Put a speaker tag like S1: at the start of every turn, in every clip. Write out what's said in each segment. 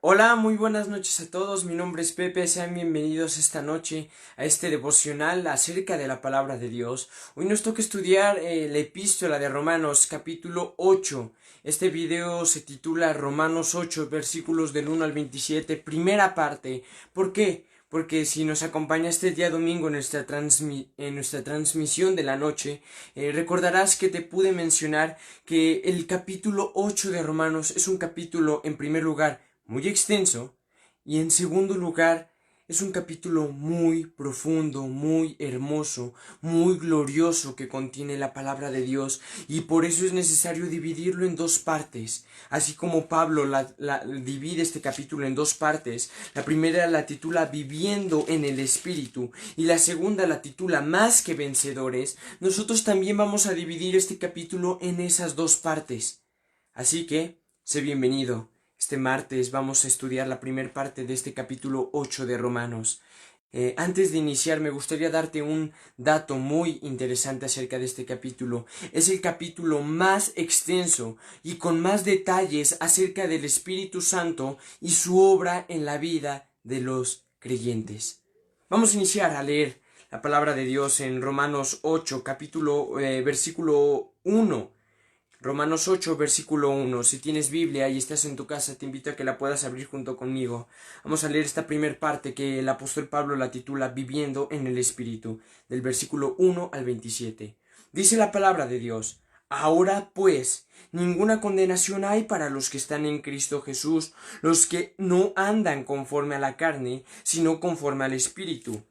S1: Hola, muy buenas noches a todos. Mi nombre es Pepe. Sean bienvenidos esta noche a este devocional acerca de la palabra de Dios. Hoy nos toca estudiar la epístola de Romanos, capítulo 8. Este video se titula Romanos 8, versículos del 1 al 27, primera parte. ¿Por qué? Porque si nos acompaña este día domingo en nuestra transmisión de la noche, recordarás que te pude mencionar que el capítulo 8 de Romanos es un capítulo, en primer lugar, muy extenso, y en segundo lugar es un capítulo muy profundo, muy hermoso, muy glorioso que contiene la palabra de Dios, y por eso es necesario dividirlo en dos partes. Así como Pablo divide este capítulo en dos partes, la primera la titula Viviendo en el Espíritu y la segunda la titula Más que Vencedores. Nosotros también vamos a dividir este capítulo en esas dos partes. Así que, sé bienvenido. Este martes vamos a estudiar la primera parte de este capítulo 8 de Romanos. Antes de iniciar, me gustaría darte un dato muy interesante acerca de este capítulo. Es el capítulo más extenso y con más detalles acerca del Espíritu Santo y su obra en la vida de los creyentes. Vamos a iniciar a leer la palabra de Dios en Romanos 8, versículo 1. Romanos 8, versículo 1. Si tienes Biblia y estás en tu casa, te invito a que la puedas abrir junto conmigo. Vamos a leer esta primera parte que el apóstol Pablo la titula Viviendo en el Espíritu, del versículo 1 al 27. Dice la palabra de Dios: Ahora pues, ninguna condenación hay para los que están en Cristo Jesús, los que no andan conforme a la carne, sino conforme al Espíritu.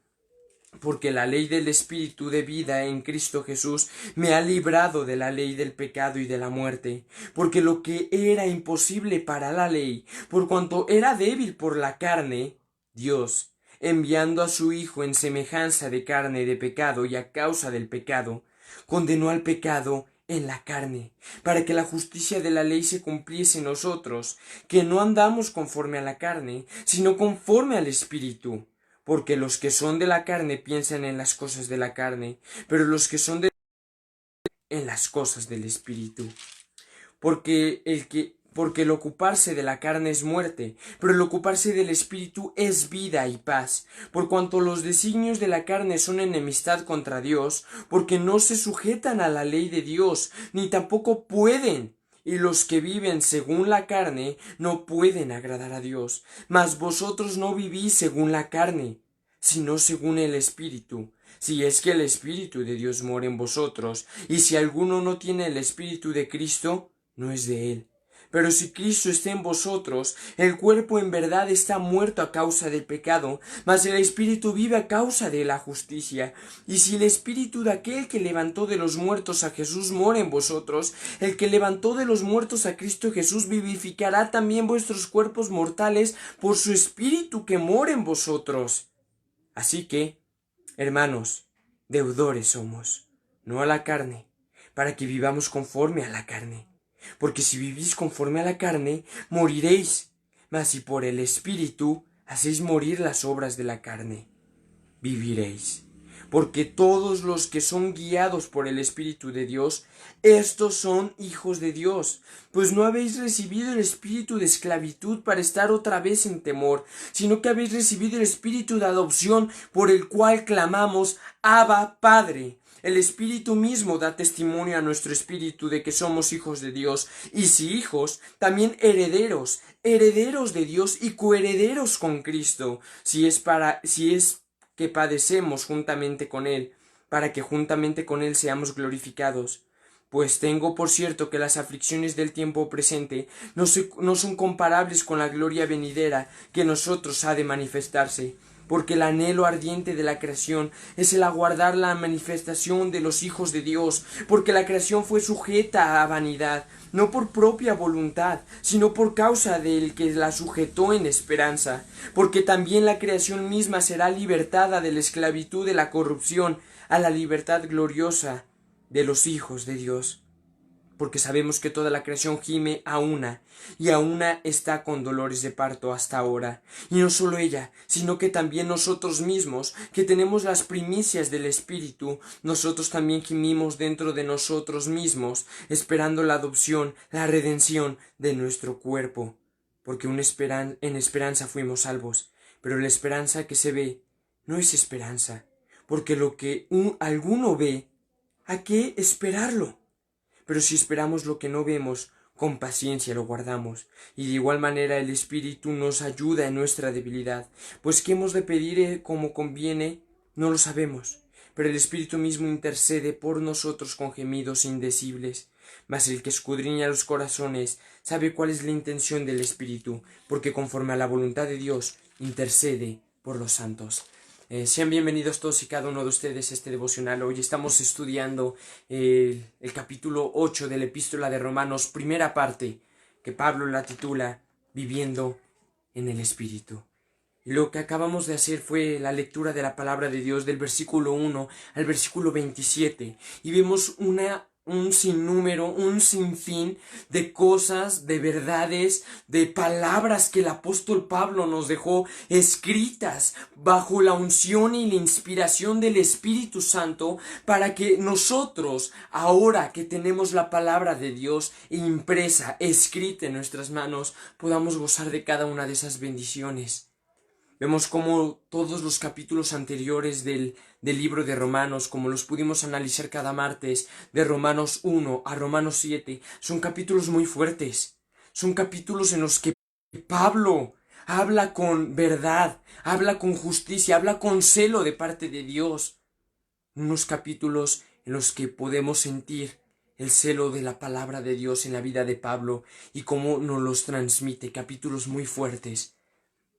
S1: Porque la ley del Espíritu de vida en Cristo Jesús me ha librado de la ley del pecado y de la muerte. Porque lo que era imposible para la ley, por cuanto era débil por la carne, Dios, enviando a su Hijo en semejanza de carne de pecado y a causa del pecado, condenó al pecado en la carne, para que la justicia de la ley se cumpliese en nosotros, que no andamos conforme a la carne, sino conforme al Espíritu. Porque los que son de la carne piensan en las cosas de la carne, pero los que son de en las cosas del Espíritu. Porque el ocuparse de la carne es muerte, pero el ocuparse del Espíritu es vida y paz, por cuanto los designios de la carne son enemistad contra Dios, porque no se sujetan a la ley de Dios, ni tampoco pueden. Y los que viven según la carne no pueden agradar a Dios. Mas vosotros no vivís según la carne, sino según el Espíritu, si es que el Espíritu de Dios mora en vosotros, y si alguno no tiene el Espíritu de Cristo, no es de él. Pero si Cristo está en vosotros, el cuerpo en verdad está muerto a causa del pecado, mas el Espíritu vive a causa de la justicia. Y si el Espíritu de aquel que levantó de los muertos a Jesús mora en vosotros, el que levantó de los muertos a Cristo Jesús vivificará también vuestros cuerpos mortales por su Espíritu que mora en vosotros. Así que, hermanos, deudores somos, no a la carne, para que vivamos conforme a la carne. Porque si vivís conforme a la carne, moriréis. Mas si por el Espíritu hacéis morir las obras de la carne, viviréis. Porque todos los que son guiados por el Espíritu de Dios, estos son hijos de Dios. Pues no habéis recibido el espíritu de esclavitud para estar otra vez en temor, sino que habéis recibido el espíritu de adopción, por el cual clamamos: Abba, Padre. El Espíritu mismo da testimonio a nuestro espíritu de que somos hijos de Dios, y si hijos, también herederos, herederos de Dios y coherederos con Cristo, si es que padecemos juntamente con Él, para que juntamente con Él seamos glorificados. Pues tengo por cierto que las aflicciones del tiempo presente no son comparables con la gloria venidera que en nosotros ha de manifestarse, porque el anhelo ardiente de la creación es el aguardar la manifestación de los hijos de Dios, porque la creación fue sujeta a vanidad, no por propia voluntad, sino por causa del que la sujetó en esperanza, porque también la creación misma será libertada de la esclavitud de la corrupción a la libertad gloriosa de los hijos de Dios. Porque sabemos que toda la creación gime a una, y a una está con dolores de parto hasta ahora. Y no solo ella, sino que también nosotros mismos, que tenemos las primicias del Espíritu, nosotros también gimimos dentro de nosotros mismos, esperando la adopción, la redención de nuestro cuerpo. porque en esperanza fuimos salvos, pero la esperanza que se ve no es esperanza, porque lo que alguno ve, ¿a qué esperarlo? Pero si esperamos lo que no vemos, con paciencia lo guardamos, y de igual manera el Espíritu nos ayuda en nuestra debilidad, pues qué hemos de pedir como conviene, no lo sabemos, pero el Espíritu mismo intercede por nosotros con gemidos indecibles. Mas el que escudriña los corazones sabe cuál es la intención del Espíritu, porque conforme a la voluntad de Dios intercede por los santos. Sean bienvenidos todos y cada uno de ustedes a este devocional. Hoy estamos estudiando el capítulo 8 de la Epístola de Romanos, primera parte, que Pablo la titula Viviendo en el Espíritu. Y lo que acabamos de hacer fue la lectura de la palabra de Dios del versículo 1 al versículo 27, y vemos un sinnúmero, un sinfín de cosas, de verdades, de palabras que el apóstol Pablo nos dejó escritas bajo la unción y la inspiración del Espíritu Santo, para que nosotros, ahora que tenemos la palabra de Dios impresa, escrita en nuestras manos, podamos gozar de cada una de esas bendiciones. Vemos cómo todos los capítulos anteriores del libro de Romanos, como los pudimos analizar cada martes, de Romanos 1 a Romanos 7, son capítulos muy fuertes. Son capítulos en los que Pablo habla con verdad, habla con justicia, habla con celo de parte de Dios. Unos capítulos en los que podemos sentir el celo de la palabra de Dios en la vida de Pablo y cómo nos los transmite, capítulos muy fuertes.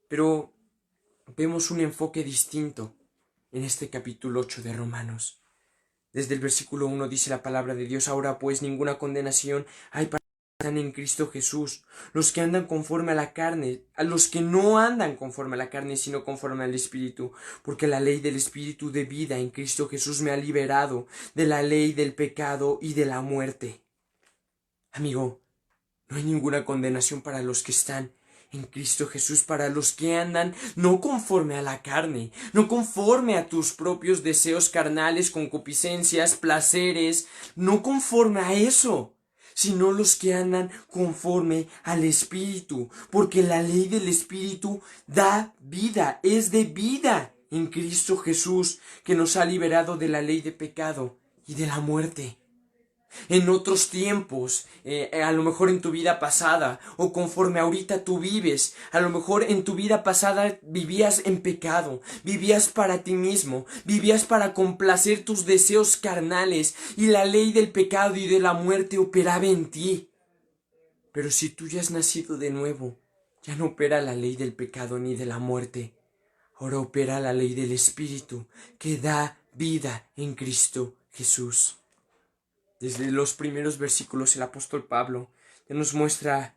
S1: Pero vemos un enfoque distinto en este capítulo 8 de Romanos. Desde el versículo 1 dice la palabra de Dios: ahora pues ninguna condenación hay para los que están en Cristo Jesús, los que andan conforme a la carne, a los que no andan conforme a la carne, sino conforme al Espíritu, porque la ley del Espíritu de vida en Cristo Jesús me ha liberado de la ley del pecado y de la muerte. Amigo, no hay ninguna condenación para los que están en Cristo Jesús, para los que andan no conforme a la carne, no conforme a tus propios deseos carnales, concupiscencias, placeres, no conforme a eso, sino los que andan conforme al Espíritu, porque la ley del Espíritu da vida, es de vida en Cristo Jesús, que nos ha liberado de la ley de pecado y de la muerte. En otros tiempos, a lo mejor en tu vida pasada, o conforme ahorita tú vives, a lo mejor en tu vida pasada vivías en pecado, vivías para ti mismo, vivías para complacer tus deseos carnales, y la ley del pecado y de la muerte operaba en ti. Pero si tú ya has nacido de nuevo, ya no opera la ley del pecado ni de la muerte. Ahora opera la ley del Espíritu, que da vida en Cristo Jesús. Desde los primeros versículos el apóstol Pablo ya nos muestra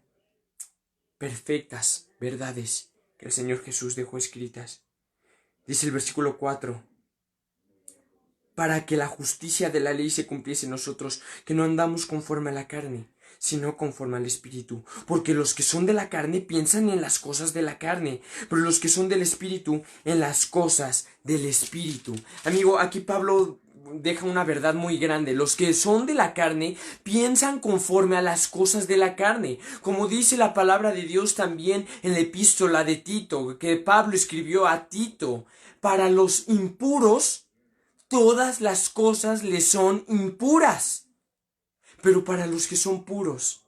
S1: perfectas verdades que el Señor Jesús dejó escritas. Dice el versículo 4: para que la justicia de la ley se cumpliese en nosotros, que no andamos conforme a la carne, sino conforme al Espíritu. Porque los que son de la carne piensan en las cosas de la carne, pero los que son del Espíritu en las cosas del Espíritu. Amigo, aquí Pablo deja una verdad muy grande. Los que son de la carne piensan conforme a las cosas de la carne, como dice la palabra de Dios también en la epístola de Tito, que Pablo escribió a Tito: para los impuros todas las cosas les son impuras, pero para los que son puros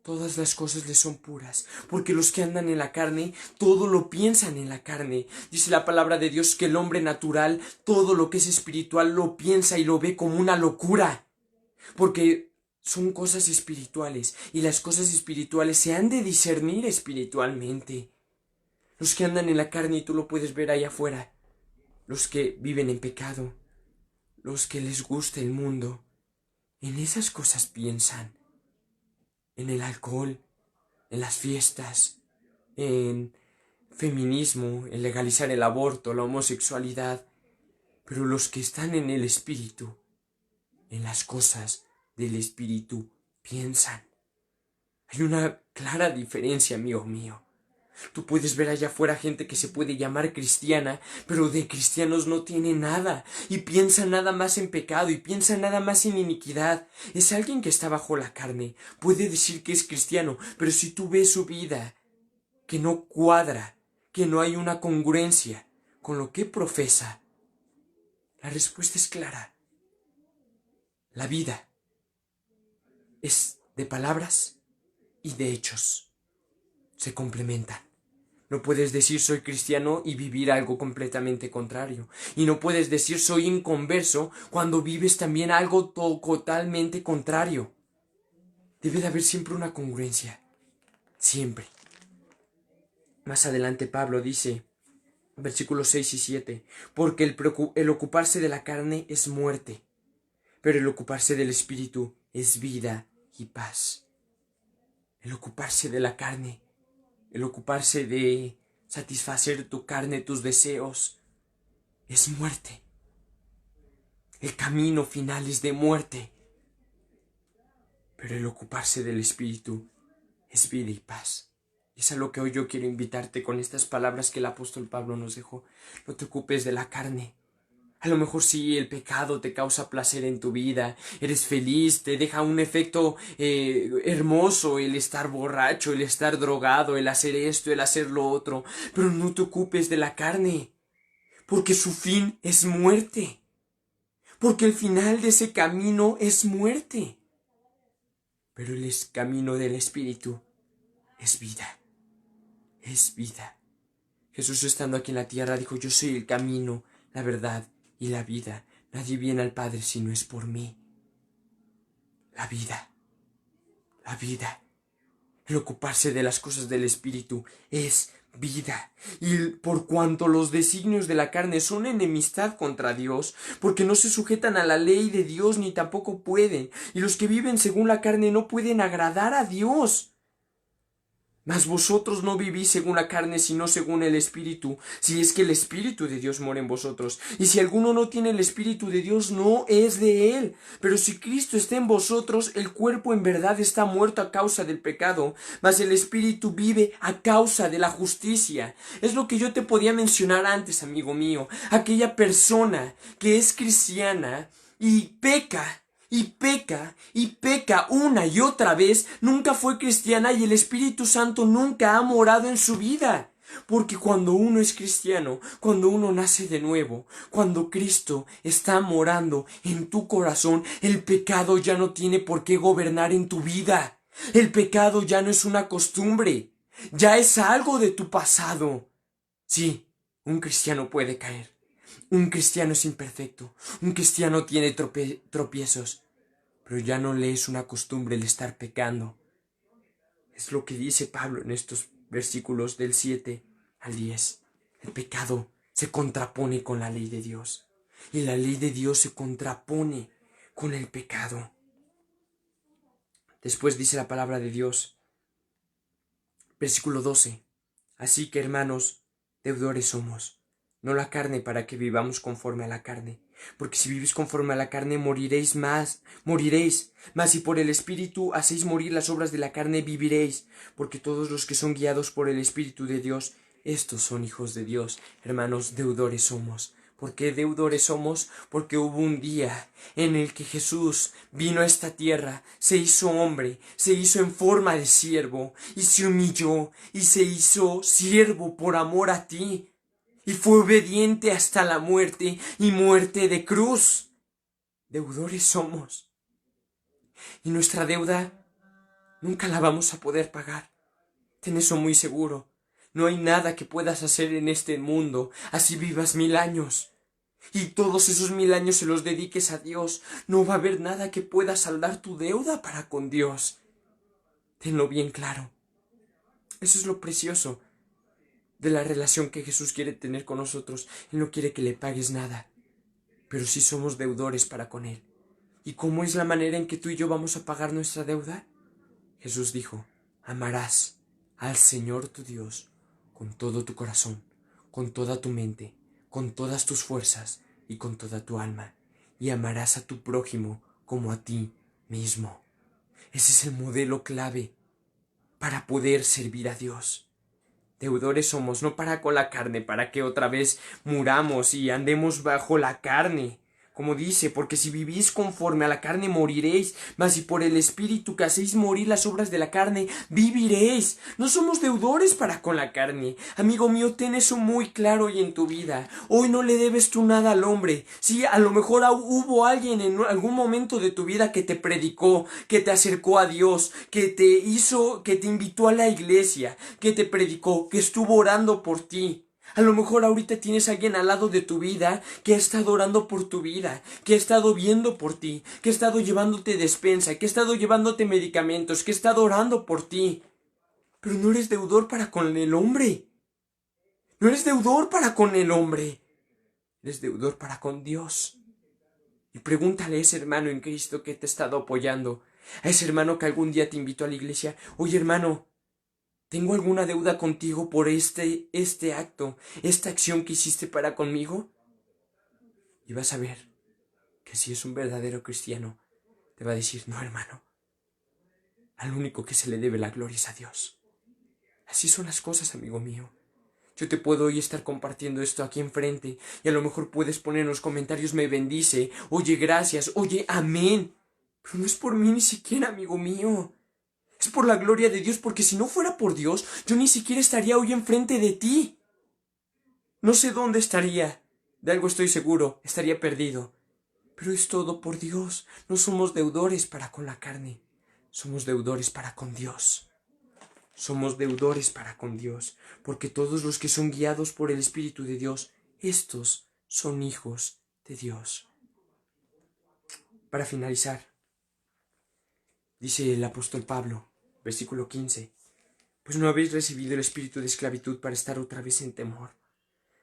S1: todas las cosas les son puras, porque los que andan en la carne, todo lo piensan en la carne. Dice la palabra de Dios que el hombre natural, todo lo que es espiritual, lo piensa y lo ve como una locura, porque son cosas espirituales, y las cosas espirituales se han de discernir espiritualmente. Los que andan en la carne, y tú lo puedes ver allá afuera, los que viven en pecado, los que les gusta el mundo, en esas cosas piensan. En el alcohol, en las fiestas, en feminismo, en legalizar el aborto, la homosexualidad. Pero los que están en el Espíritu, en las cosas del Espíritu, piensan. Hay una clara diferencia, amigo mío. Tú puedes ver allá afuera gente que se puede llamar cristiana, pero de cristianos no tiene nada, y piensa nada más en pecado, y piensa nada más en iniquidad. Es alguien que está bajo la carne. Puede decir que es cristiano, pero si tú ves su vida, que no cuadra, que no hay una congruencia con lo que profesa? La respuesta es clara. La vida es de palabras y de hechos. Se complementan. No puedes decir soy cristiano y vivir algo completamente contrario. Y no puedes decir soy inconverso cuando vives también algo totalmente contrario. Debe de haber siempre una congruencia. Siempre. Más adelante Pablo dice, versículos 6 y 7, porque el ocuparse de la carne es muerte, pero el ocuparse del espíritu es vida y paz. El ocuparse de la carne, el ocuparse de satisfacer tu carne, tus deseos, es muerte. El camino final es de muerte, pero el ocuparse del espíritu es vida y paz. Y es a lo que hoy yo quiero invitarte con estas palabras que el apóstol Pablo nos dejó. No te ocupes de la carne. A lo mejor sí, el pecado te causa placer en tu vida, eres feliz, te deja un efecto hermoso el estar borracho, el estar drogado, el hacer esto, el hacer lo otro, pero no te ocupes de la carne, porque su fin es muerte, porque el final de ese camino es muerte, pero el camino del Espíritu es vida, es vida. Jesús, estando aquí en la tierra, dijo, yo soy el camino, la verdad y la vida. Nadie viene al Padre si no es por mí. La vida. La vida. El ocuparse de las cosas del Espíritu es vida. Y por cuanto los designios de la carne son enemistad contra Dios, porque no se sujetan a la ley de Dios ni tampoco pueden, y los que viven según la carne no pueden agradar a Dios. Mas vosotros no vivís según la carne, sino según el Espíritu, si es que el Espíritu de Dios mora en vosotros. Y si alguno no tiene el Espíritu de Dios, no es de él. Pero si Cristo está en vosotros, el cuerpo en verdad está muerto a causa del pecado, mas el Espíritu vive a causa de la justicia. Es lo que yo te podía mencionar antes, amigo mío. Aquella persona que es cristiana y peca y peca una y otra vez, nunca fue cristiana y el Espíritu Santo nunca ha morado en su vida. Porque cuando uno es cristiano, cuando uno nace de nuevo, cuando Cristo está morando en tu corazón, el pecado ya no tiene por qué gobernar en tu vida. El pecado ya no es una costumbre, ya es algo de tu pasado. Sí, un cristiano puede caer. Un cristiano es imperfecto, un cristiano tiene tropiezos, pero ya no le es una costumbre el estar pecando. Es lo que dice Pablo en estos versículos del 7 al 10. El pecado se contrapone con la ley de Dios, y la ley de Dios se contrapone con el pecado. Después dice la palabra de Dios, versículo 12. Así que, hermanos, deudores somos, no la carne para que vivamos conforme a la carne, porque si vivís conforme a la carne moriréis, mas si por el Espíritu hacéis morir las obras de la carne viviréis, porque todos los que son guiados por el Espíritu de Dios, estos son hijos de Dios. Hermanos, deudores somos. ¿Por qué deudores somos? Porque hubo un día en el que Jesús vino a esta tierra, se hizo hombre, se hizo en forma de siervo, y se humilló, y se hizo siervo por amor a ti, y fue obediente hasta la muerte, y muerte de cruz. Deudores somos, y nuestra deuda nunca la vamos a poder pagar. Ten eso muy seguro. No hay nada que puedas hacer en este mundo, así vivas 1000 años, y todos esos 1000 años se los dediques a Dios. No va a haber nada que pueda saldar tu deuda para con Dios. Tenlo bien claro. Eso es lo precioso de la relación que Jesús quiere tener con nosotros. Él no quiere que le pagues nada, pero sí somos deudores para con Él. ¿Y cómo es la manera en que tú y yo vamos a pagar nuestra deuda? Jesús dijo, amarás al Señor tu Dios con todo tu corazón, con toda tu mente, con todas tus fuerzas y con toda tu alma, y amarás a tu prójimo como a ti mismo. Ese es el modelo clave para poder servir a Dios. Deudores somos, no para con la carne, para que otra vez muramos y andemos bajo la carne, Como dice, porque si vivís conforme a la carne moriréis, mas si por el Espíritu que hacéis morir las obras de la carne, viviréis. No somos deudores para con la carne. Amigo mío, ten eso muy claro hoy en tu vida. Hoy no le debes tú nada al hombre. Sí, a lo mejor hubo alguien en algún momento de tu vida que te predicó, que te acercó a Dios, que te invitó a la iglesia, que te predicó, que estuvo orando por ti. A lo mejor ahorita tienes a alguien al lado de tu vida que ha estado orando por tu vida, que ha estado viendo por ti, que ha estado llevándote despensa, que ha estado llevándote medicamentos, que ha estado orando por ti. Pero no eres deudor para con el hombre. No eres deudor para con el hombre. Eres deudor para con Dios. Y pregúntale a ese hermano en Cristo que te ha estado apoyando, a ese hermano que algún día te invitó a la iglesia. Oye, hermano, ¿tengo alguna deuda contigo por este acto, esta acción que hiciste para conmigo? Y vas a ver que si es un verdadero cristiano, te va a decir, no, hermano, al único que se le debe la gloria es a Dios. Así son las cosas, amigo mío. Yo te puedo hoy estar compartiendo esto aquí enfrente y a lo mejor puedes poner en los comentarios me bendice, oye gracias, oye amén. Pero no es por mí ni siquiera, amigo mío. Es por la gloria de Dios, porque si no fuera por Dios, yo ni siquiera estaría hoy enfrente de ti. No sé dónde estaría. De algo estoy seguro, estaría perdido. Pero es todo por Dios. No somos deudores para con la carne. Somos deudores para con Dios. Somos deudores para con Dios, porque todos los que son guiados por el Espíritu de Dios, estos son hijos de Dios. Para finalizar, dice el apóstol Pablo, versículo 15, pues no habéis recibido el espíritu de esclavitud para estar otra vez en temor,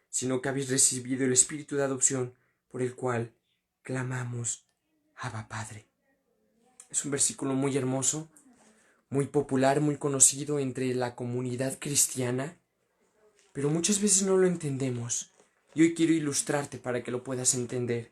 S1: sino que habéis recibido el espíritu de adopción por el cual clamamos, Abba Padre. Es un versículo muy hermoso, muy popular, muy conocido entre la comunidad cristiana, pero muchas veces no lo entendemos. Y hoy quiero ilustrarte para que lo puedas entender.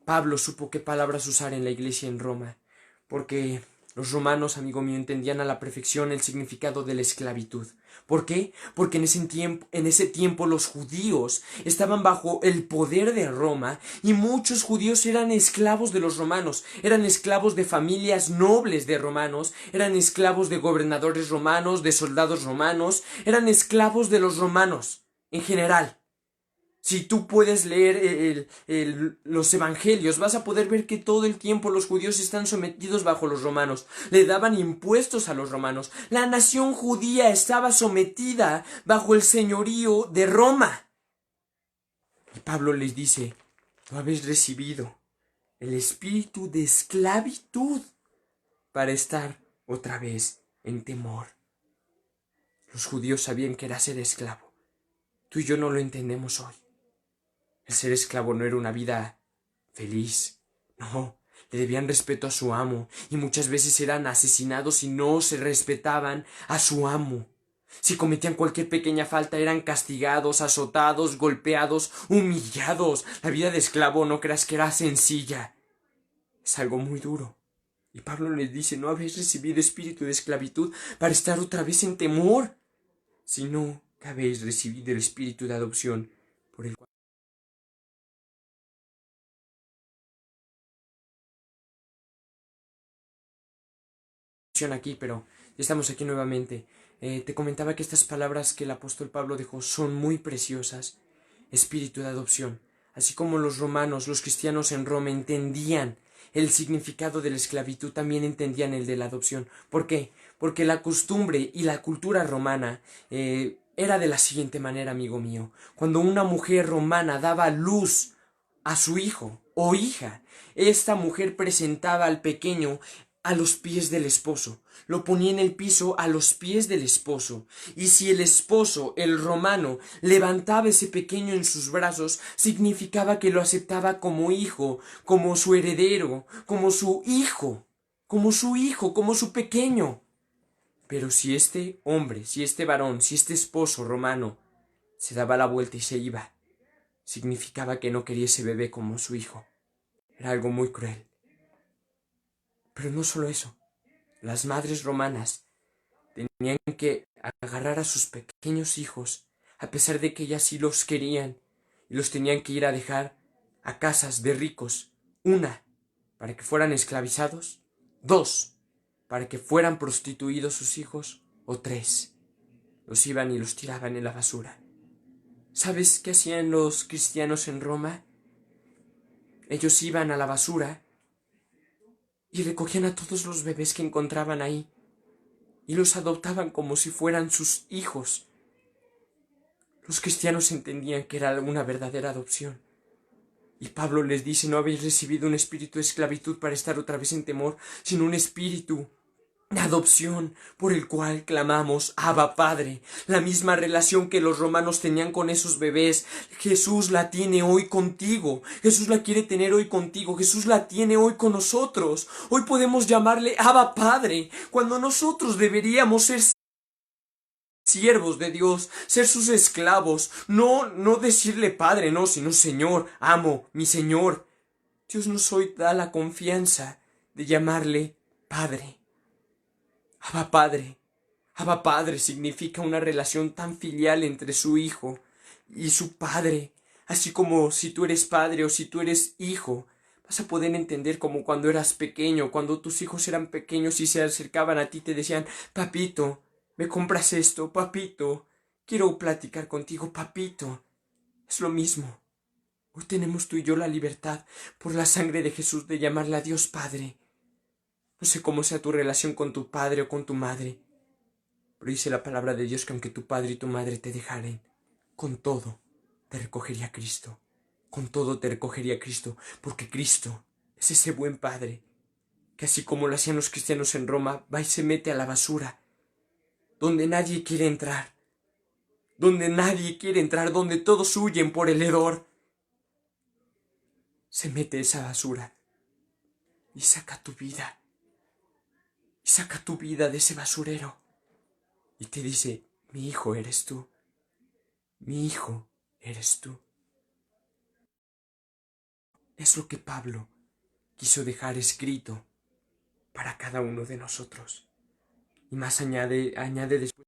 S1: Pablo supo qué palabras usar en la iglesia en Roma, porque los romanos, amigo mío, entendían a la perfección el significado de la esclavitud. ¿Por qué? Porque en ese tiempo los judíos estaban bajo el poder de Roma y muchos judíos eran esclavos de los romanos, eran esclavos de familias nobles de romanos, eran esclavos de gobernadores romanos, de soldados romanos, eran esclavos de los romanos en general. Si tú puedes leer los evangelios, vas a poder ver que todo el tiempo los judíos están sometidos bajo los romanos. Le daban impuestos a los romanos. La nación judía estaba sometida bajo el señorío de Roma. Y Pablo les dice, no habéis recibido el espíritu de esclavitud para estar otra vez en temor. Los judíos sabían que era ser esclavo. Tú y yo no lo entendemos hoy. El ser esclavo no era una vida feliz. No, le debían respeto a su amo y muchas veces eran asesinados y no se respetaban a su amo. Si cometían cualquier pequeña falta eran castigados, azotados, golpeados, humillados. La vida de esclavo no creas que era sencilla. Es algo muy duro. Y Pablo les dice, no habéis recibido espíritu de esclavitud para estar otra vez en temor, sino que habéis recibido el espíritu de adopción por el cual aquí, pero ya estamos aquí nuevamente. Te comentaba que estas palabras que el apóstol Pablo dejó son muy preciosas. Espíritu de adopción. Así como los romanos, los cristianos en Roma entendían el significado de la esclavitud, también entendían el de la adopción. ¿Por qué? Porque la costumbre y la cultura romana era de la siguiente manera, amigo mío. Cuando una mujer romana daba luz a su hijo o hija, esta mujer presentaba al pequeño a los pies del esposo, lo ponía en el piso a los pies del esposo, y si el esposo, el romano, levantaba ese pequeño en sus brazos, significaba que lo aceptaba como hijo, como su heredero, como su hijo, como su pequeño. Pero si este hombre, si este varón, si este esposo romano se daba la vuelta y se iba, significaba que no quería ese bebé como su hijo. Era algo muy cruel. Pero no solo eso. Las madres romanas tenían que agarrar a sus pequeños hijos, a pesar de que ellas sí los querían, y los tenían que ir a dejar a casas de ricos, Una, para que fueran esclavizados. Dos, para que fueran prostituidos sus hijos. O tres, los iban y los tiraban en la basura. ¿Sabes qué hacían los cristianos en Roma? Ellos iban a la basura y recogían a todos los bebés que encontraban ahí y los adoptaban como si fueran sus hijos. Los cristianos entendían que era una verdadera adopción. Y Pablo les dice: no habéis recibido un espíritu de esclavitud para estar otra vez en temor, sino un espíritu de adopción por el cual clamamos: Abba, Padre. La misma relación que los romanos tenían con esos bebés, Jesús la tiene hoy contigo. Jesús la quiere tener hoy contigo. Jesús la tiene hoy con nosotros. Hoy podemos llamarle Abba, Padre, cuando nosotros deberíamos ser siervos de Dios, ser sus esclavos, no decirle Padre, no, sino Señor, amo, mi Señor. Dios nos hoy da la confianza de llamarle Padre. Abba Padre. Abba Padre significa una relación tan filial entre su hijo y su padre, así como si tú eres padre o si tú eres hijo. Vas a poder entender como cuando eras pequeño, cuando tus hijos eran pequeños y se acercaban a ti y te decían: papito, ¿me compras esto? Papito, quiero platicar contigo, papito. Es lo mismo. Hoy tenemos tú y yo la libertad, por la sangre de Jesús, de llamarle a Dios Padre. No sé cómo sea tu relación con tu padre o con tu madre, pero dice la palabra de Dios que aunque tu padre y tu madre te dejaren, con todo te recogería Cristo. Con todo te recogería Cristo, porque Cristo es ese buen Padre que, así como lo hacían los cristianos en Roma, va y se mete a la basura, donde nadie quiere entrar, donde todos huyen por el hedor. Se mete a esa basura y saca tu vida, de ese basurero, y te dice: mi hijo eres tú, mi hijo eres tú. Es lo que Pablo quiso dejar escrito para cada uno de nosotros. Y más añade después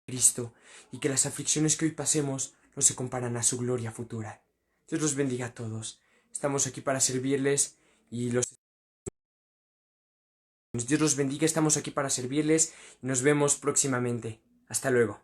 S1: Cristo, y que las aflicciones que hoy pasemos no se comparan a su gloria futura. Dios los bendiga a todos. Estamos aquí para servirles y Dios los bendiga, estamos aquí para servirles y nos vemos próximamente. Hasta luego.